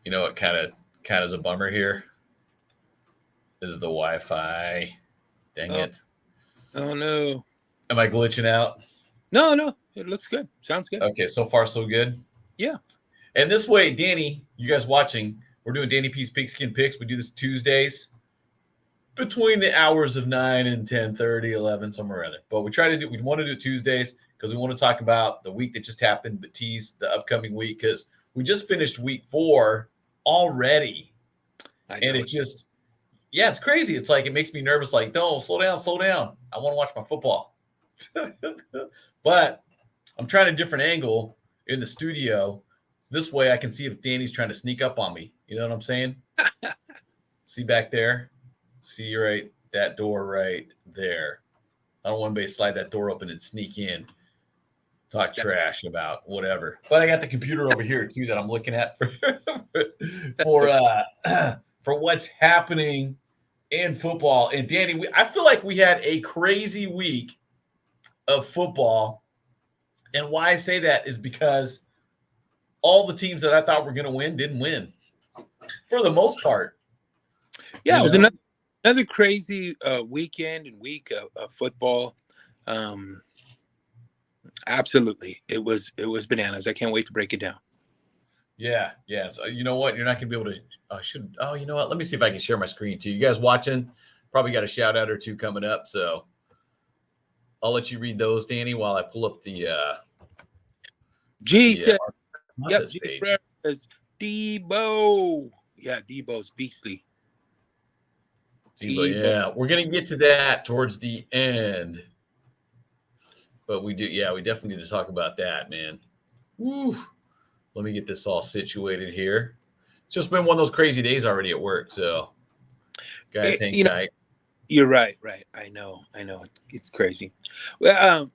You know what kind of is a bummer here is the Wi-Fi. Dang Oh, it. oh no. Am I glitching out? No, no. It looks good. Sounds good. Okay, so far so good. Yeah. And this way, Danny, you guys watching, we're doing Danny P's Pigskin Picks. We do this Tuesdays between the hours of 9 and 10:30, 11, somewhere around there. But we want to do Tuesdays because we want to talk about the week that just happened, but tease the upcoming week because we just finished week 4 already. I And know it it. just, yeah, it's crazy. It's like, it makes me nervous. Like, no, slow down, slow down. I want to watch my football. But I'm trying a different angle in the studio. This way I can see if Danny's trying to sneak up on me. You know what I'm saying? See back there? See right that door right there. I don't want anybody to slide that door open and sneak in, talk trash about whatever. But I got the computer over here too that I'm looking at for for for what's happening in football. And Danny, I feel like we had a crazy week of football. And why I say that is because all the teams that I thought were going to win didn't win for the most part. Yeah, You it was know, another crazy weekend and week of football. Um, Absolutely. It was bananas. I can't wait to break it down. yeah, yeah. So you know what? You're not going to be able to. I should. Oh, you know what? Let me see if I can share my screen too. You guys watching? Probably got a shout out or two coming up. So I'll let you read those, Danny, while I pull up G the said, yep, contest G page. says Debo. Yeah, Debo's beastly. But Debo. yeah, we're gonna get to that towards the end. But we do, yeah, we definitely need to talk about that, man. Woo. Let me get this all situated here. It's just been one of those crazy days already at work. So, guys, hang You know, tight. you're right, right. I know. It's crazy. Well,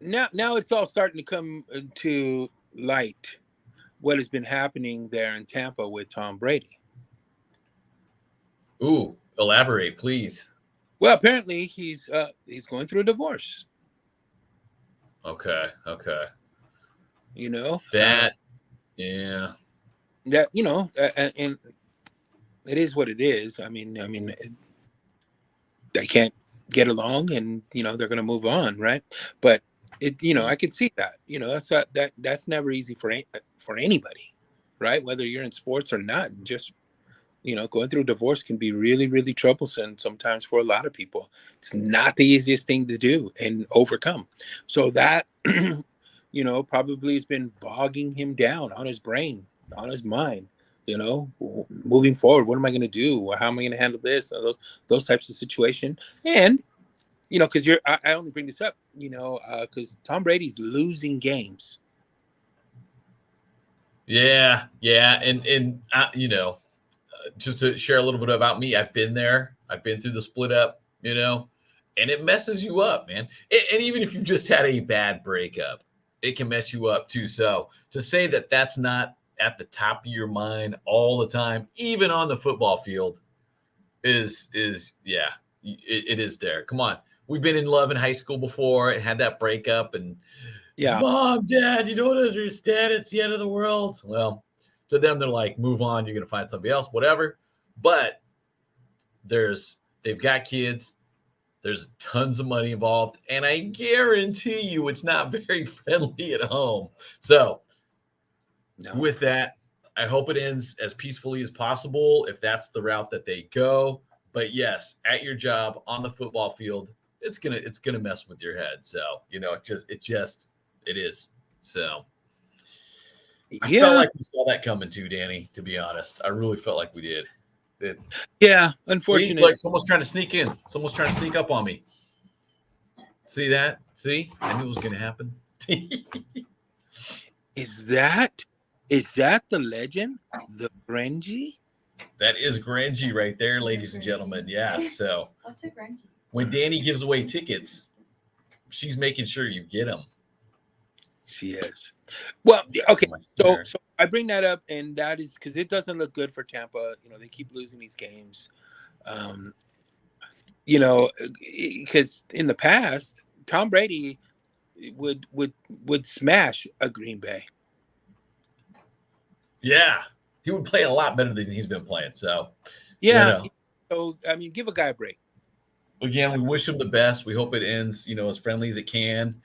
now it's all starting to come to light what has been happening there in Tampa with Tom Brady. Ooh, elaborate, please. Well, apparently he's going through a divorce. Okay, okay. You know, That, yeah, that and it is what it is. I mean, they can't get along, and they're going to move on, right? But I could see that. That's never easy for anybody, right? Whether you're in sports or not, just going through a divorce can be really, really troublesome sometimes for a lot of people. It's not the easiest thing to do and overcome. So that, probably has been bogging him down on his brain, on his mind. Moving forward, what am I going to do? Or how am I going to handle this? Those types of situation. And, because I only bring this up, because Tom Brady's losing games. yeah, yeah. And just to share a little bit about me, I've been there. I've been through the split up, and it messes you up, man. And even if you've just had a bad breakup, it can mess you up too. So to say that that's not at the top of your mind all the time, even on the football field, is yeah, it is there. Come on, we've been in love in high school before and had that breakup, and Yeah. mom, dad, you don't understand. It's the end of the world. Well, to them, they're like, move on. You're gonna find somebody else, whatever. But they've got kids. There's tons of money involved, and I guarantee you, it's not very friendly at home. So, No. with that, I hope it ends as peacefully as possible if that's the route that they go. But yes, at your job on the football field, it's gonna mess with your head. So it is. So I felt Yeah. like we saw that coming too, Danny. To be honest, I really felt like we did. Yeah. See, Unfortunate. like someone's trying to sneak in. Someone's trying to sneak up on me. See that? See, I knew it was going to happen. Is that the legend? The Grenji? That is Grangy right there, ladies and gentlemen. Yeah. So when Danny gives away tickets, she's making sure you get them. She is. Well, okay. Come on, So, here. so I bring that up, and that is because it doesn't look good for Tampa. They keep losing these games. Um, because in the past, Tom Brady would would smash a Green Bay. Yeah. he would play a lot better than he's been playing. So, you Yeah. know, So I mean, give a guy a break. again, we wish him the best. We hope it ends, as friendly as it can.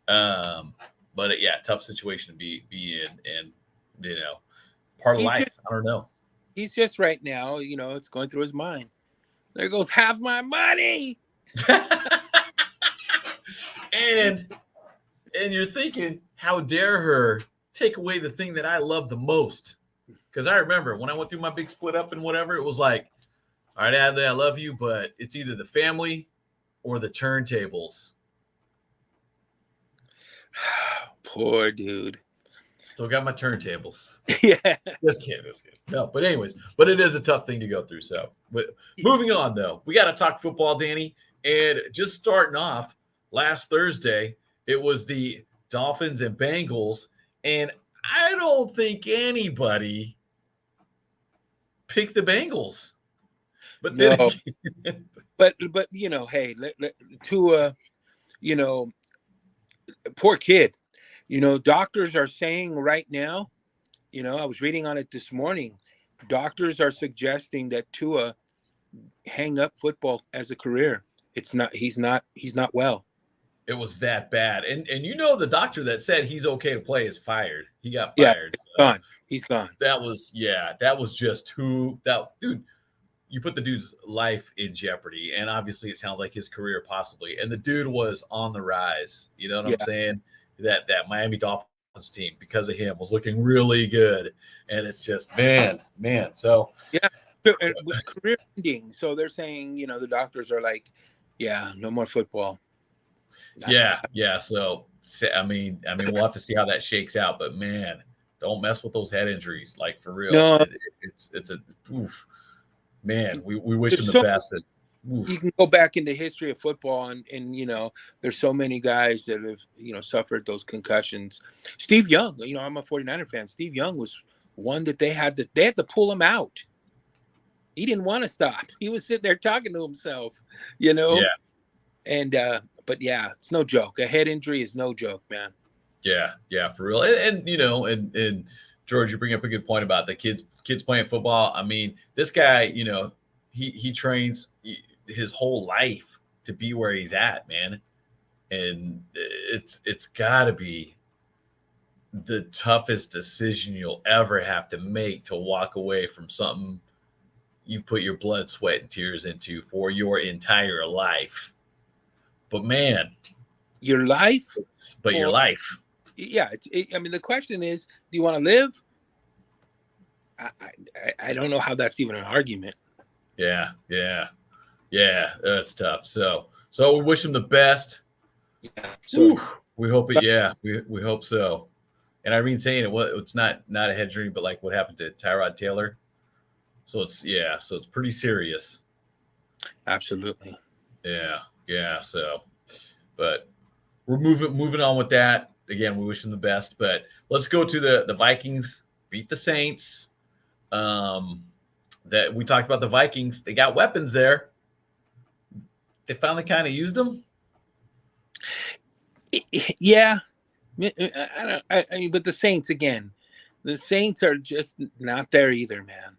Um, but yeah, tough situation to be in, and part of He's life. just I don't know. he's just right now, it's going through his mind. There goes half my money. and and you're thinking, how dare her take away the thing that I love the most? Because I remember when I went through my big split up and whatever, it was like, all right, Adley, I love you, but it's either the family or the turntables. Poor dude. Still got my turntables. Yeah. Just kidding. No, but anyways, but it is a tough thing to go through. So, but moving on though, we got to talk football, Danny. And just starting off, last Thursday, it was the Dolphins and Bengals, and I don't think anybody picked the Bengals. But then No. again, But hey, Tua, poor kid. Doctors are saying right now, I was reading on it this morning. Doctors are suggesting that Tua hang up football as a career. He's not well. it was that bad. And the doctor that said he's okay to play is fired. He got Yeah, fired. he's So gone. He's gone. that was just too that dude. You put the dude's life in jeopardy, and obviously it sounds like his career possibly. And the dude was on the rise. You know what Yeah. I'm saying? That Miami Dolphins team, because of him, was looking really good. And it's just man. So Yeah. And with career ending. So they're saying, the doctors are like, yeah, no more football. yeah. So I mean, we'll have to see how that shakes out. But man, don't mess with those head injuries, like for real. No, It's a oof. Man, we wish him there's the so best. you can go back in the history of football and there's so many guys that have suffered those concussions. Steve Young, I'm a 49er fan. Steve Young was one that they had to pull him out. He didn't want to stop. He was sitting there talking to himself, Yeah, and but yeah, it's no joke. A head injury is no joke, man. yeah, for real. And George, you bring up a good point about the kids playing football. I mean, this guy, he trains his whole life to be where he's at, man. And it's got to be the toughest decision you'll ever have to make, to walk away from something you've put your blood, sweat, and tears into for your entire life. But man, Your life, your or life. yeah, I mean, the question is, do you want to live? I don't know how that's even an argument. Yeah, that's tough. So we wish him the best. Yeah. So We hope it. Yeah, we hope so. And Irene saying it's not a head injury, but like what happened to Tyrod Taylor. So it's pretty serious. absolutely. Yeah. So, but we're moving on with that. Again, we wish him the best. But let's go to the Vikings beat the Saints. That we talked about the Vikings. They got weapons there. They finally kind of used them. Yeah. I mean, but the Saints again. The Saints are just not there either, man.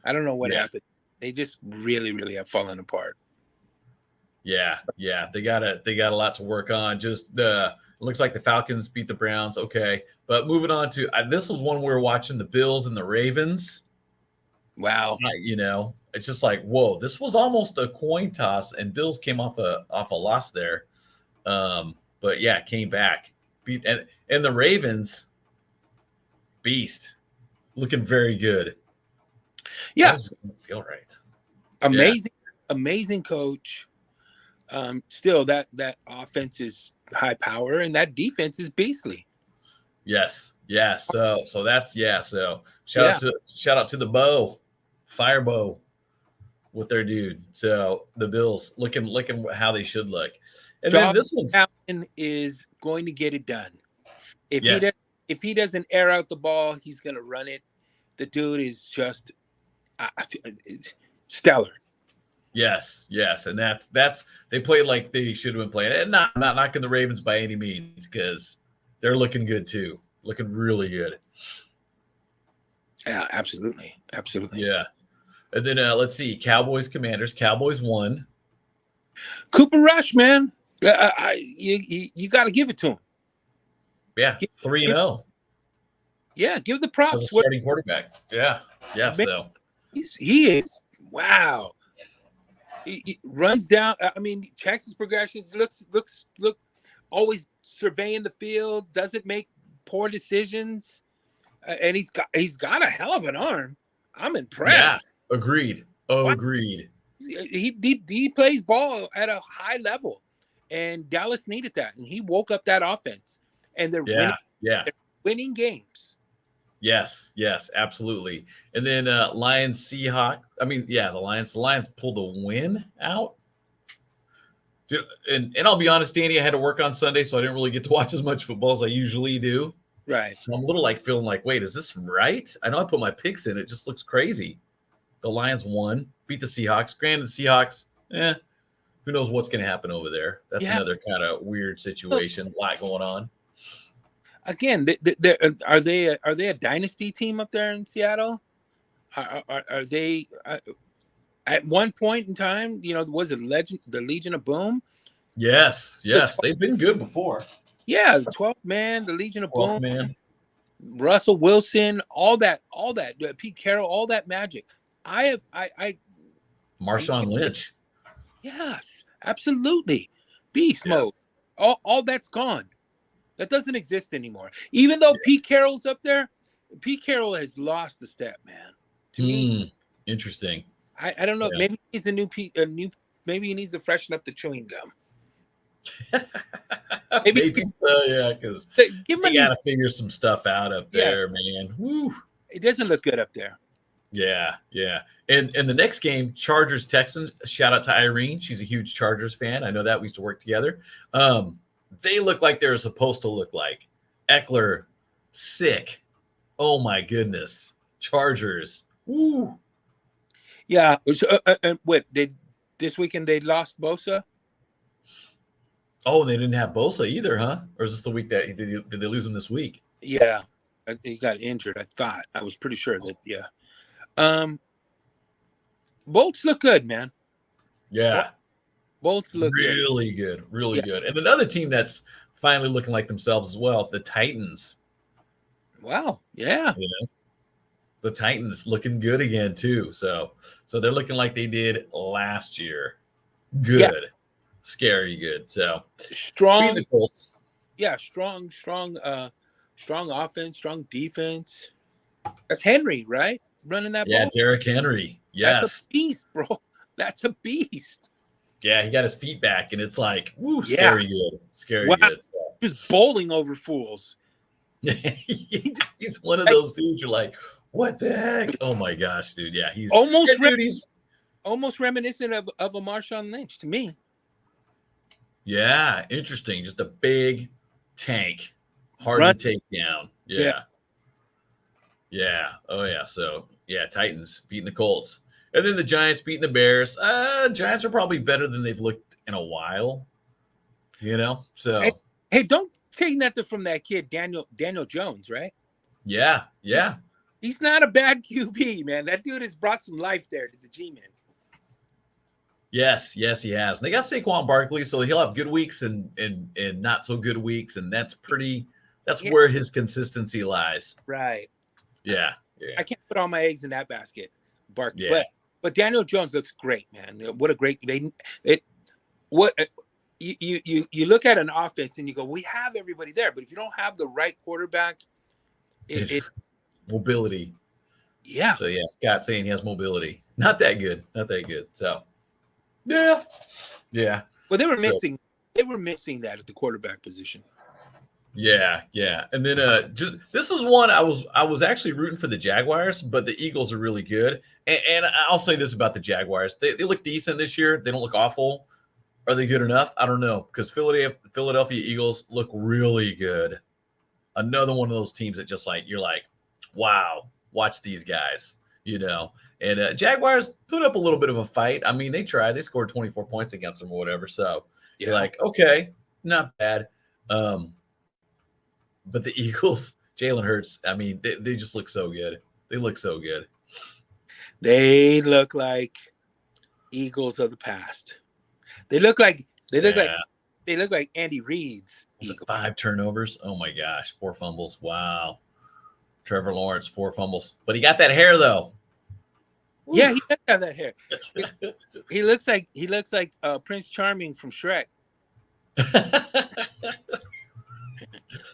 I don't know what happened. They just really, really have fallen apart. Yeah. They got a lot to work on. Just it looks like the Falcons beat the Browns. Okay, but moving on to this was one we were watching, the Bills and the Ravens. Wow. It's just like, whoa, this was almost a coin toss, and Bills came off a loss there. But yeah, came back, beat and the Ravens, beast, looking very good. Yeah. That just doesn't feel right. Amazing coach. Still that offense is high power and that defense is beastly. Yes. So that's So shout out to the bow, fire bow, with their dude. So the Bills looking how they should look. And then this one's Allen is going to get it done. If he doesn't air out the ball, he's going to run it. The dude is just stellar. Yes, and that's they played like they should have been playing. And not knocking the Ravens by any means, because they're looking good too, looking really good. Yeah, absolutely. Yeah. And then let's see, Cowboys, Commanders. Cowboys won. Cooper Rush, man. You got to give it to him. Yeah, Give, 3-0 yeah, give the as a props. starting quarterback. Yeah, yeah. Man, So he is wow. He runs down. I mean, checks his progressions. Look. Always surveying the field. Doesn't make poor decisions. And he's got a hell of an arm. I'm yeah, impressed. agreed. Wow. Agreed. He plays ball at a high level, and Dallas needed that, and he woke up that offense, and they're Yeah, yeah. winning games. Yes, yes, absolutely. And then Lions, Seahawks. I mean, yeah, the Lions pulled a win out. And I'll be honest, Danny, I had to work on Sunday, so I didn't really get to watch as much football as I usually do. Right. So I'm a little like feeling like, wait, is this right? I know I put my picks in. It just looks crazy. The Lions won, beat the Seahawks. Granted, the Seahawks, who knows what's going to happen over there? That's another kind of weird situation. A lot going on. Again, are they a dynasty team up there in Seattle? Are they at one point in time? Was it the Legion of Boom? Yes, they've been good before. Yeah, the 12th man, the Legion of Boom, man. Russell Wilson, all that, Pete Carroll, all that magic. Marshawn Lynch. Yes, absolutely. Beast mode. All that's gone. That doesn't exist anymore. Even though Pete Carroll's up there, Pete Carroll has lost the step, man. To me, interesting. I don't know. Maybe he needs maybe he needs to freshen up the chewing gum. Maybe so, yeah, because you got to figure some stuff out up there, man. Woo. It doesn't look good up there. Yeah, yeah. And the next game, Chargers Texans. Shout out to Irene. She's a huge Chargers fan. I know that. We used to work together. They look like they're supposed to look like. Eckler, sick. Oh my goodness. Chargers. Woo. Yeah. And this weekend they lost Bosa? Oh, they didn't have Bosa either, huh? Or is this the week that did they lose him this week? Yeah. He got injured, I was pretty sure that, yeah. Bolts look good, man. Yeah. Bolts look really good. Really good. And another team that's finally looking like themselves as well, the Titans. Wow. Yeah. The Titans looking good again too. So they're looking like they did last year. Good. Yeah. Scary good. So strong. The Colts. Yeah, strong offense, strong defense. That's Henry, right? Running that ball. Yeah, Derrick Henry. Yes. That's a beast, bro. That's a beast. Yeah, he got his feet back, and it's like, woo, scary good. Scary good. So. Just bowling over fools. He's one of those dudes you're like, what the heck? Oh my gosh, dude. Yeah, he's almost reminiscent of a Marshawn Lynch to me. Yeah, interesting. Just a big tank. Hard to take down. Yeah. Oh, yeah. So, yeah, Titans beating the Colts. And then the Giants beating the Bears. Giants are probably better than they've looked in a while. So. Hey, don't take nothing from that kid, Daniel Jones, right? Yeah. He's not a bad QB, man. That dude has brought some life there to the G-men. Yes, he has. And they got Saquon Barkley, so he'll have good weeks and not so good weeks, and that's where his consistency lies. Right. Yeah. I can't put all my eggs in that basket, Barkley. Yeah. But Daniel Jones looks great, man. What a great you look at an offense and you go, we have everybody there, but if you don't have the right quarterback, mobility. Yeah. So Scott saying he has mobility. Not that good. So. Yeah. Well, they were missing that at the quarterback position. Yeah. And then this is one I was actually rooting for the Jaguars, but the Eagles are really good. And I'll say this about the Jaguars. They look decent this year. They don't look awful. Are they good enough? I don't know, because Philadelphia Eagles look really good. Another one of those teams that just like you're like, wow, watch these guys, And Jaguars put up a little bit of a fight. I mean, they tried. They scored 24 points against them or whatever. So you're like, okay, not bad. But the Eagles, Jalen Hurts, I mean, they just look so good. They look so good. They look like Eagles of the past. They look like they look like Yeah. they look like Andy Reid's. 5 turnovers. Oh my gosh. 4 fumbles. Wow. Trevor Lawrence, 4 fumbles. But he got that hair though. Yeah, he does have that hair. He looks like Prince Charming from Shrek.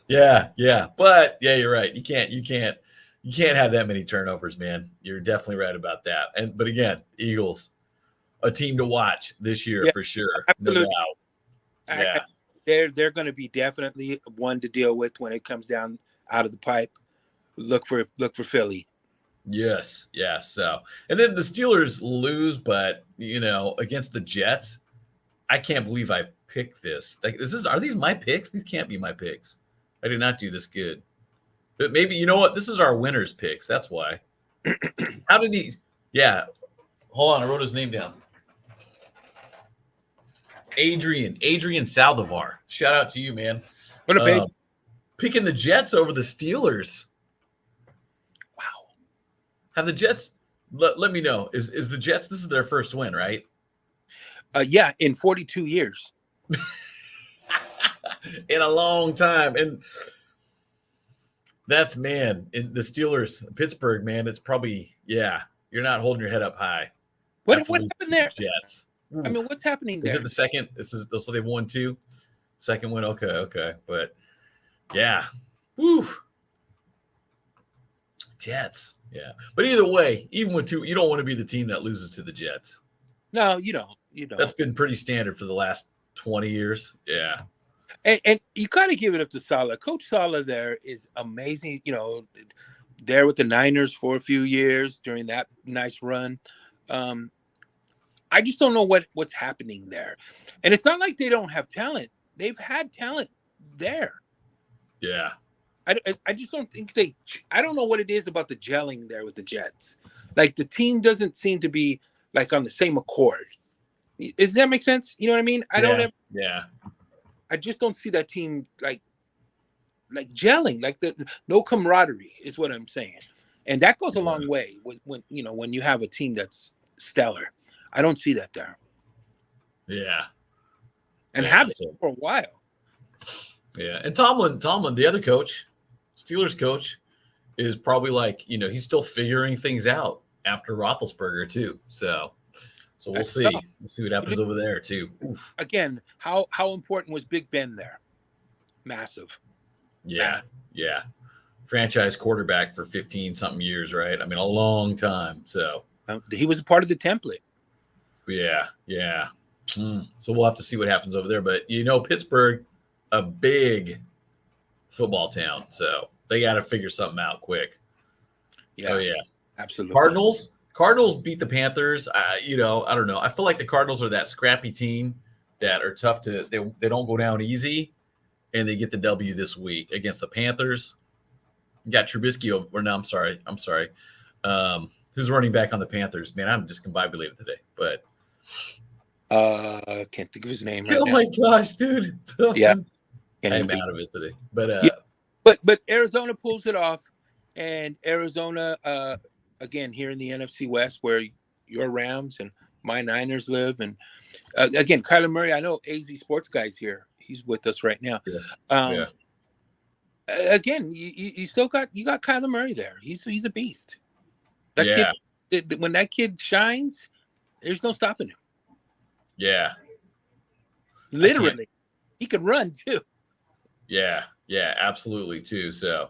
Yeah. But yeah, you're right. You can't have that many turnovers, man. You're definitely right about that. But again, Eagles, a team to watch this year Yeah, for sure. No absolutely. doubt. Yeah. They're going to be definitely one to deal with when it comes down out of the pipe. Look for Philly. Yes. Yeah. So, and then the Steelers lose, but against the Jets, I can't believe I picked this. Like, are these my picks? These can't be my picks. I did not do this good. But maybe you know what? This is our winners' picks. That's why. How did he? Yeah. Hold on. I wrote his name down. Adrian Saldivar. Shout out to you, man. What a baby! Picking the Jets over the Steelers. Wow. Have the Jets? Let me know. Is the Jets? This is their first win, right? Yeah, in 42 years. In a long time, and that's in the Steelers, Pittsburgh, man. It's probably You're not holding your head up high. What happened there? Jets. I mean, what's happening there? Is it the second? So they won 2. Second win. Okay. But yeah. Woo. Jets. Yeah. But either way, even with 2, you don't want to be the team that loses to the Jets. No, you don't. That's been pretty standard for the last 20 years. Yeah. And you got to give it up to Saleh. Coach Saleh there is amazing. There with the Niners for a few years during that nice run. I just don't know what's happening there. And it's not like they don't have talent. They've had talent there. Yeah. I just don't think I don't know what it is about the gelling there with the Jets. Like the team doesn't seem to be like on the same accord. Does that make sense? You know what I mean? I just don't see that team like gelling, like no camaraderie is what I'm saying. And that goes a long way when you have a team that's stellar. I don't see that there. Yeah. And have it for a while. Yeah. And Tomlin, the other coach, Steelers coach, is probably like, he's still figuring things out after Roethlisberger too. So we'll see. We'll see what happens over there too. Oof. Again, how important was Big Ben there? Massive. Yeah. Franchise quarterback for 15-something years, right? I mean, a long time. So he was a part of the template. Yeah. So we'll have to see what happens over there. But Pittsburgh, a big football town, so they got to figure something out quick. Yeah. Oh yeah, absolutely. Cardinals beat the Panthers. I don't know. I feel like the Cardinals are that scrappy team that are tough to. They don't go down easy, and they get the W this week against the Panthers. You got Trubisky. I'm sorry. Who's running back on the Panthers? Man, I'm discombobulated today. But I can't think of his name right now. Oh my gosh, dude! I'm out of it today. But Arizona pulls it off, and Arizona again here in the NFC West, where your Rams and my Niners live, and again Kyler Murray. I know AZ Sports Guy's here. He's with us right now. Yes. Again, you still got Kyler Murray there. He's a beast. That kid, when that kid shines, there's no stopping him. Yeah. Literally. He can run too. Yeah, absolutely too. So,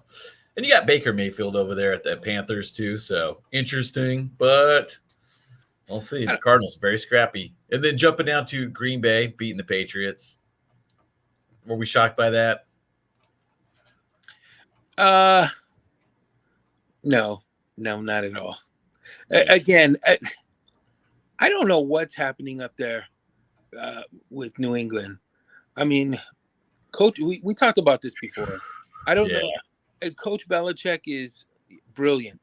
and you got Baker Mayfield over there at the Panthers too. So interesting, but we'll see. The Cardinals very scrappy, and then jumping down to Green Bay beating the Patriots. Were we shocked by that? No, not at all. Again, I don't know what's happening up there with New England. I mean, Coach, we talked about this before. I don't know. Coach Belichick is brilliant,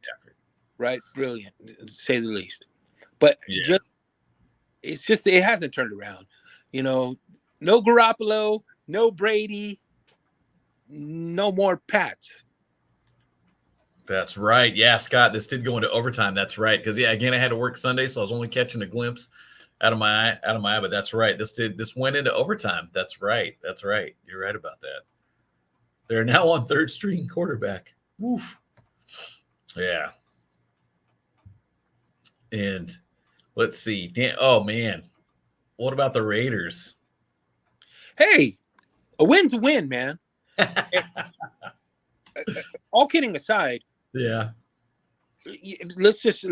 right? Brilliant, to say the least. But it hasn't turned around. No Garoppolo, no Brady, no more Pats. That's right. Yeah, Scott, this did go into overtime. That's right. Because yeah, again, I had to work Sunday, so I was only catching a glimpse out of my eye. But that's right. This went into overtime. That's right. That's right. You're right about that. They're now on third string quarterback. Woof. Yeah. And let's see. Oh man, what about the Raiders? Hey, a win's a win, man. All kidding aside, Yeah. let's just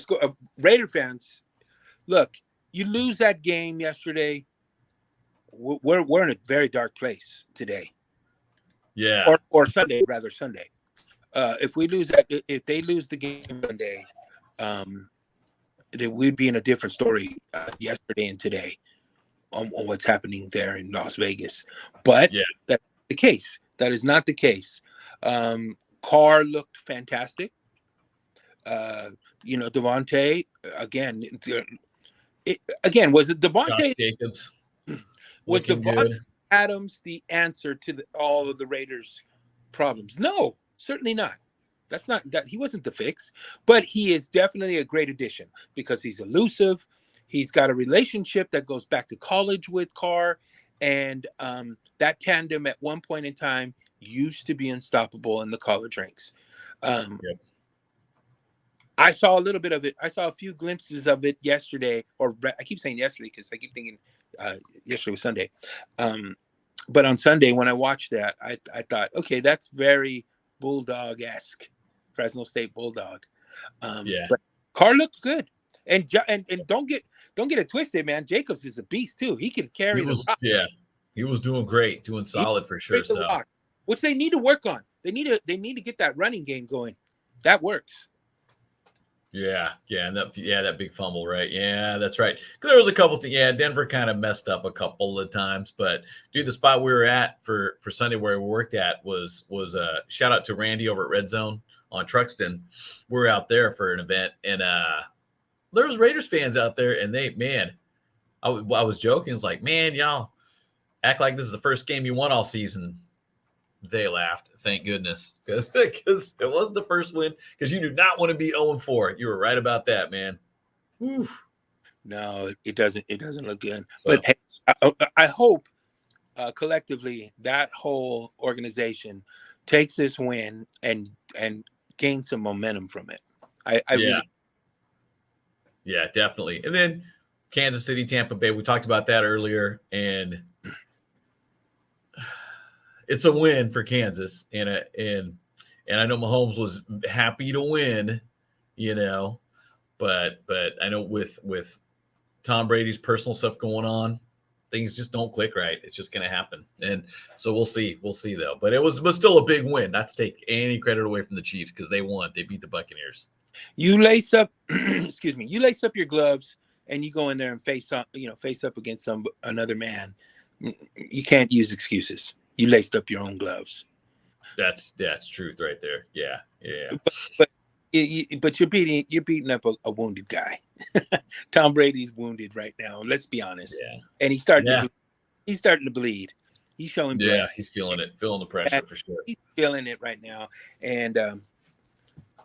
go. Raider fans, look, you lose that game yesterday. We're in a very dark place today. Yeah. Or Sunday, rather Sunday. If we lose that, if they lose the game Monday, then we'd be in a different story yesterday and today on what's happening there in Las Vegas. But yeah, that's the case. That is not the case. Carr looked fantastic. Devontae again. Was it Devontae? Josh Jacobs Was looking Devontae good. Adams the answer to all of the Raiders' problems? No, certainly not. That's not that he wasn't the fix, but he is definitely a great addition because he's elusive. He's got a relationship that goes back to college with Carr, and that tandem at one point in time used to be unstoppable in the college ranks. Yep. I saw a little bit of it. I saw a few glimpses of it yesterday, or I keep saying yesterday because I keep thinking yesterday was Sunday. But on Sunday when I watched that, I thought, okay, that's very Bulldog-esque, Fresno State Bulldog. But Carr looked good, and don't get it twisted, man. Jacobs is a beast too. He can carry the rock. Yeah, he was doing great, doing solid for sure. So, which they need to work on. They need to get that running game going. That works. Yeah, and that big fumble, right? Yeah, that's right. Because there was a couple. Denver kind of messed up a couple of times, but dude, the spot we were at for Sunday where we worked at was a shout out to Randy over at Red Zone on Truxton. We were out there for an event, and there was Raiders fans out there, and I was joking. It's like, man, y'all act like this is the first game you won all season. They laughed. Thank goodness, because it was the first win. Because you do not want to be 0-4. You were right about that, man. Whew. No, it doesn't. It doesn't look good. So, but hey, I hope collectively that whole organization takes this win and gains some momentum from it. Yeah, definitely. And then Kansas City, Tampa Bay. We talked about that earlier, and it's a win for Kansas, and I know Mahomes was happy to win, but I know with Tom Brady's personal stuff going on, things just don't click right. It's just going to happen, and so we'll see though. But it was still a big win. Not to take any credit away from the Chiefs because they won. They beat the Buccaneers. You lace up, excuse me. You lace up your gloves and you go in there and face up against another man. You can't use excuses. You laced up your own gloves. That's truth right there. Yeah. But you're beating up a wounded guy. Tom Brady's wounded right now. Let's be honest. Yeah. And he's starting to bleed. He's showing blood. Yeah, he's feeling the pressure for sure. He's feeling it right now. And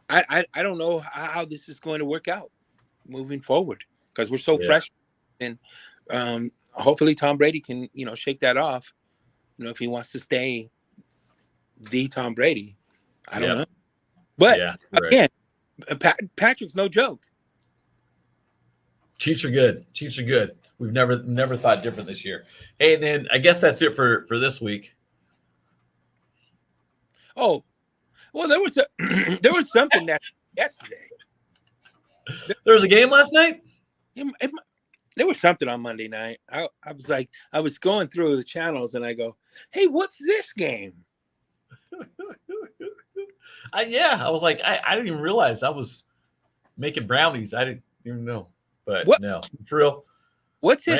I don't know how this is going to work out moving forward because we're so fresh. And hopefully Tom Brady can, shake that off. If he wants to stay the Tom Brady, I don't know. But again, Patrick's no joke. Chiefs are good. We've never thought different this year. Hey, then I guess that's it for this week. Oh, well, there was something that yesterday. There was a game last night? There was something on Monday night. I was going through the channels and I go, hey, what's this game? I was like, I didn't even realize I was making brownies. I didn't even know. But no, for real. What's his?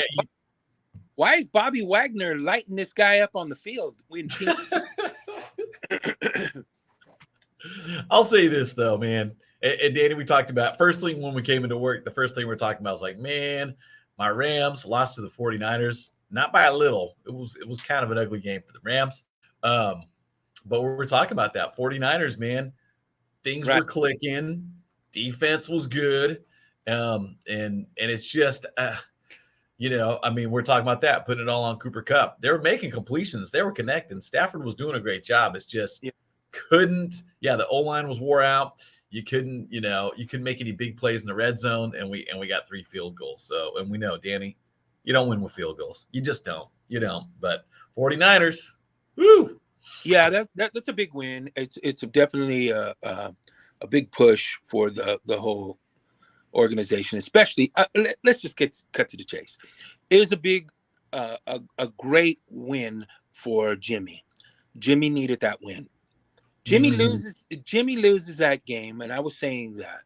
Why is Bobby Wagner lighting this guy up on the field? I'll say this though, man. And Danny, we talked about first thing when we came into work, the first thing we're talking about was like, man, my Rams lost to the 49ers, not by a little. It was kind of an ugly game for the Rams. But we're talking about that 49ers, man. Things Right. were clicking. Defense was good. And it's just I mean, we're talking about that, putting it all on Cooper Kupp. They were making completions. They were connecting. Stafford was doing a great job. It's just Yeah. the O-line was wore out. You couldn't make any big plays in the red zone, and we got 3 field goals. So, and we know, Danny, you don't win with field goals. You just don't. You don't. But 49ers, woo! Yeah, that's a big win. It's definitely a big push for the whole organization, especially. Let's just cut to the chase. It was a big, a great win for Jimmy. Jimmy needed that win. Jimmy loses that game, and I was saying that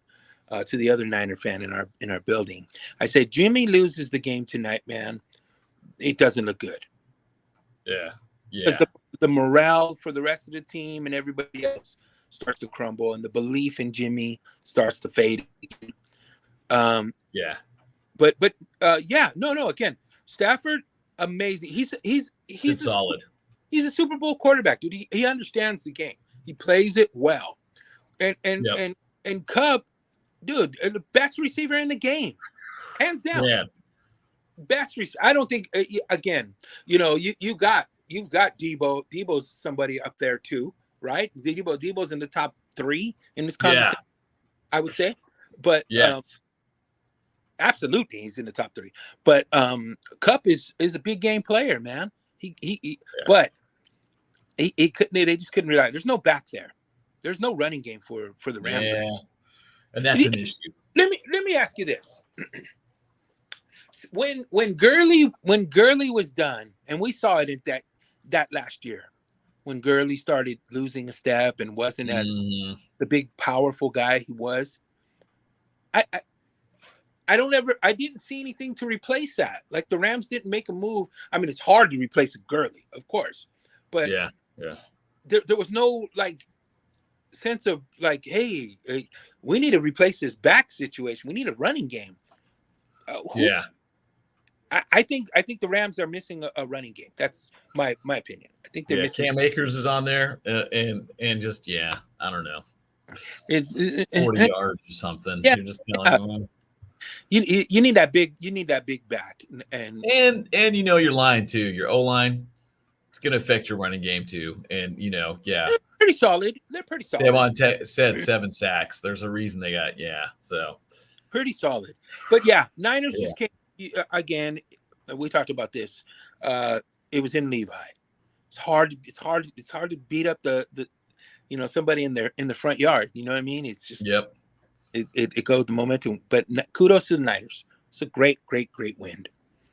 to the other Niner fan in our building. I said, Jimmy loses the game tonight, man. It doesn't look good. Yeah. Because the morale for the rest of the team and everybody else starts to crumble, and the belief in Jimmy starts to fade. Yeah. But no. Again, Stafford, amazing. He's solid. He's a Super Bowl quarterback, dude. He understands the game. He plays it well. And Kupp, dude, the best receiver in the game, hands down. Yeah. Best receiver. I don't think. Again, you got Debo. Debo's somebody up there too, right? Debo's in the top 3 in this conversation. Yeah. I would say, but yes. Absolutely, he's in the top 3. But Kupp is a big game player, man. But he couldn't. They just couldn't rely. There's no back there. There's no running game for the Rams. Yeah, and that's an issue. Let me ask you this: when Gurley was done, and we saw it in that last year, when Gurley started losing a step and wasn't as the big powerful guy he was, I didn't see anything to replace that. Like, the Rams didn't make a move. I mean, it's hard to replace a Gurley, of course, but yeah. There was no like sense of like, hey, we need to replace this back situation. We need a running game. I think the Rams are missing a running game. That's my opinion. I think they're missing. Cam Akers is on there, and just I don't know. It's 40 yards or something. Yeah, you're just telling you need that big back, and your line too. Your O-line, it's going to affect your running game too. And pretty solid. They're pretty solid. Devon said 7 sacks. There's a reason they got so pretty solid. But Niners just came again. We talked about this. It was in Levi. It's hard to beat up the somebody in the front yard. You know what I mean? It's just it goes the momentum. But kudos to the Niners. It's a great win.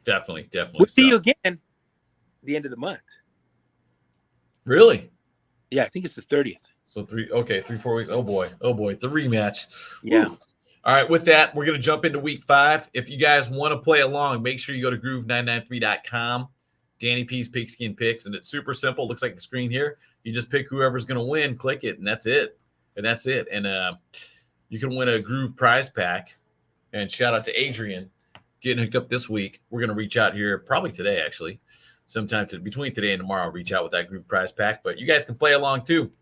Definitely. We'll see you again the end of the month. Really? Yeah, I think it's the 30th. So 3-4 weeks. Oh boy, the rematch. Yeah. Woo. All right, with that, we're going to jump into week 5. If you guys want to play along, make sure you go to groove993.com, Danny P's Pigskin Picks, and it's super simple. It looks like the screen here. You just pick whoever's going to win, click it, and that's it. And you can win a Groove prize pack. And shout out to Adrian getting hooked up this week. We're going to reach out here probably today, actually. Sometime between today and tomorrow, I'll reach out with that Groove prize pack. But you guys can play along too.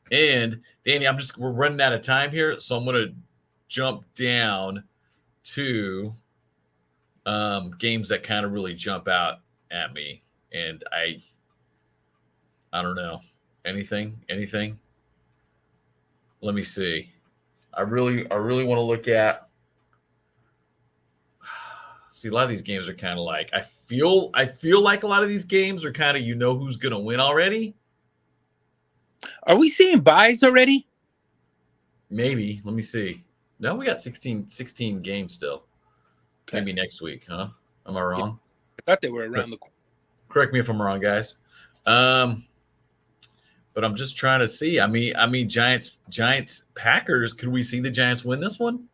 And Danny, we're running out of time here, so I'm going to jump down to games that kind of really jump out at me. And I don't know. Anything? Let me see. I really want to look at. See, a lot of these games are kind of like I feel like a lot of these games are kind of who's gonna win already. Are we seeing buys already? Maybe. Let me see. No, we got 16 games still. Okay. Maybe next week, huh? Am I wrong? I thought they were around the corner. Correct me if I'm wrong, guys. But I'm just trying to see. I mean, Giants, Packers. Could we see the Giants win this one?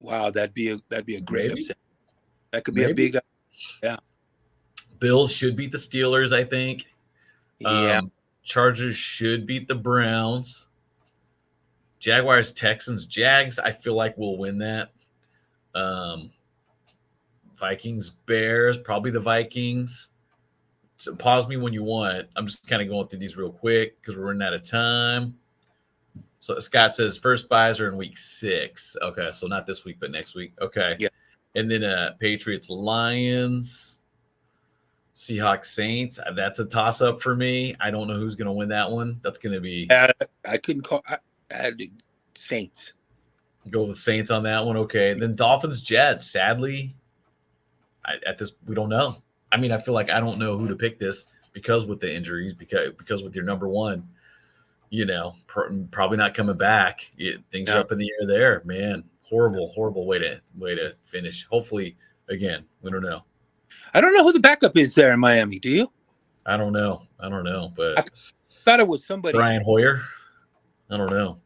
Wow, that'd be a great upset. That could be a big, Bills should beat the Steelers, I think. Yeah. Chargers should beat the Browns. Jaguars, Texans, Jags, I feel like we'll win that. Vikings, Bears, probably the Vikings. So pause me when you want. I'm just kind of going through these real quick because we're running out of time. So Scott says first buys are in week 6. Okay, so not this week, but next week. Okay. Yeah. And then Patriots, Lions, Seahawks, Saints. That's a toss up for me. I don't know who's going to win that one. That's going to be I couldn't call Saints. go with Saints on that one. Okay. Then Dolphins, Jets. Sadly, at this we don't know. I mean, I feel like I don't know who to pick this because with the injuries, because with your number one, probably not coming back. Things are up in the air there, man. Horrible way to finish. Hopefully, again, we don't know. I don't know who the backup is there in Miami. Do you? I don't know, but I thought it was somebody. Brian Hoyer. I don't know.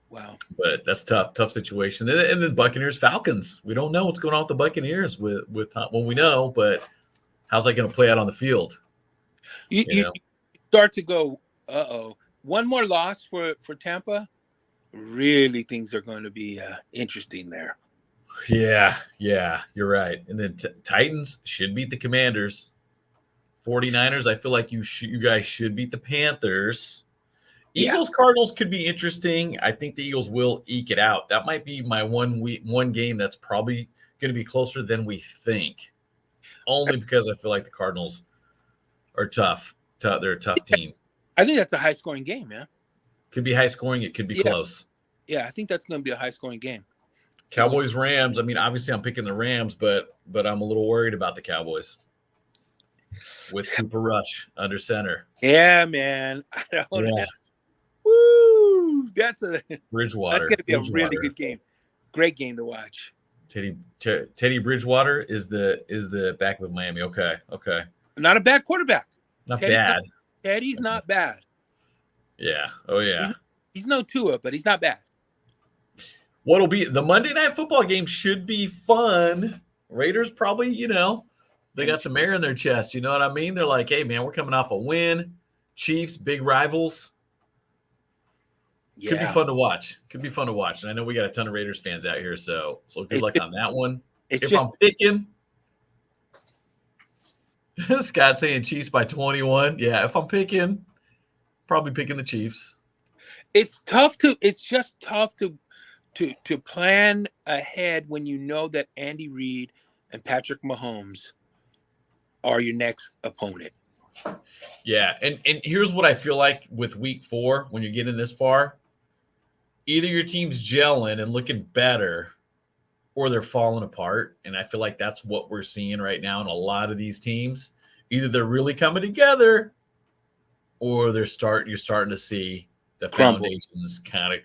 Wow, but that's tough situation. And then Buccaneers, Falcons. We don't know what's going on with the Buccaneers with Tom. Well, we know, but how's that going to play out on the field? You start to go, one more loss for Tampa. Really, things are going to be interesting there. Yeah, you're right. And then Titans should beat the Commanders. 49ers, I feel like you guys should beat the Panthers. Eagles, Cardinals could be interesting. I think the Eagles will eke it out. That might be my one game that's probably going to be closer than we think. Only because I feel like the Cardinals are tough. They're a tough team. I think that's a high-scoring game, man. Could be high scoring. It could be close. Yeah, I think that's going to be a high-scoring game. Cowboys, Rams. I mean, obviously, I'm picking the Rams, but I'm a little worried about the Cowboys with Cooper Rush under center. Yeah, man. I don't know. Woo! That's Bridgewater. That's going to be a really good game. Great game to watch. Teddy Bridgewater is the backup of Miami. Okay. Not a bad quarterback. Not bad. Teddy's not bad. Yeah. Oh yeah. He's no Tua, but he's not bad. What'll be the Monday Night Football game should be fun. Raiders probably, they got some air in their chest. You know what I mean? They're like, hey man, we're coming off a win. Chiefs, big rivals. Yeah. Could be fun to watch. And I know we got a ton of Raiders fans out here, so good luck on that one. I'm picking, Scott saying Chiefs by 21. Yeah, if I'm picking, probably picking the Chiefs. It's just tough to plan ahead when you know that Andy Reid and Patrick Mahomes are your next opponent. Yeah, and here's what I feel like with week 4 when you're getting this far. Either your team's gelling and looking better or they're falling apart. And I feel like that's what we're seeing right now in a lot of these teams. Either they're really coming together or you're starting to see the foundations kind of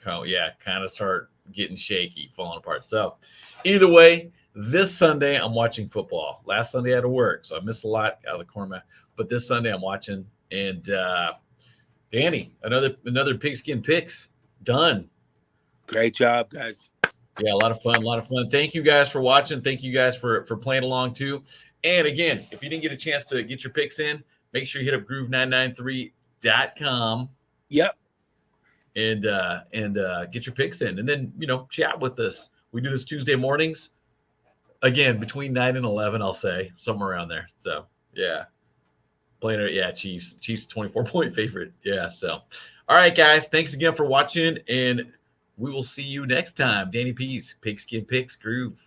start getting shaky, falling apart. So either way, this Sunday I'm watching football. Last Sunday I had to work, so I missed a lot out of the corner. But this Sunday I'm watching. And Danny, another Pigskin Picks done. Great job, guys. Yeah, a lot of fun. Thank you guys for watching. Thank you guys for playing along too. And again, if you didn't get a chance to get your picks in, make sure you hit up groove993.com. Yep. And get your picks in. And then, chat with us. We do this Tuesday mornings. Again, between 9 and 11, I'll say, somewhere around there. So, yeah. Playing it, yeah, Chiefs. Chiefs 24-point favorite. Yeah, so. All right, guys. Thanks again for watching, and we will see you next time. Danny P's Pigskin Picks Groove.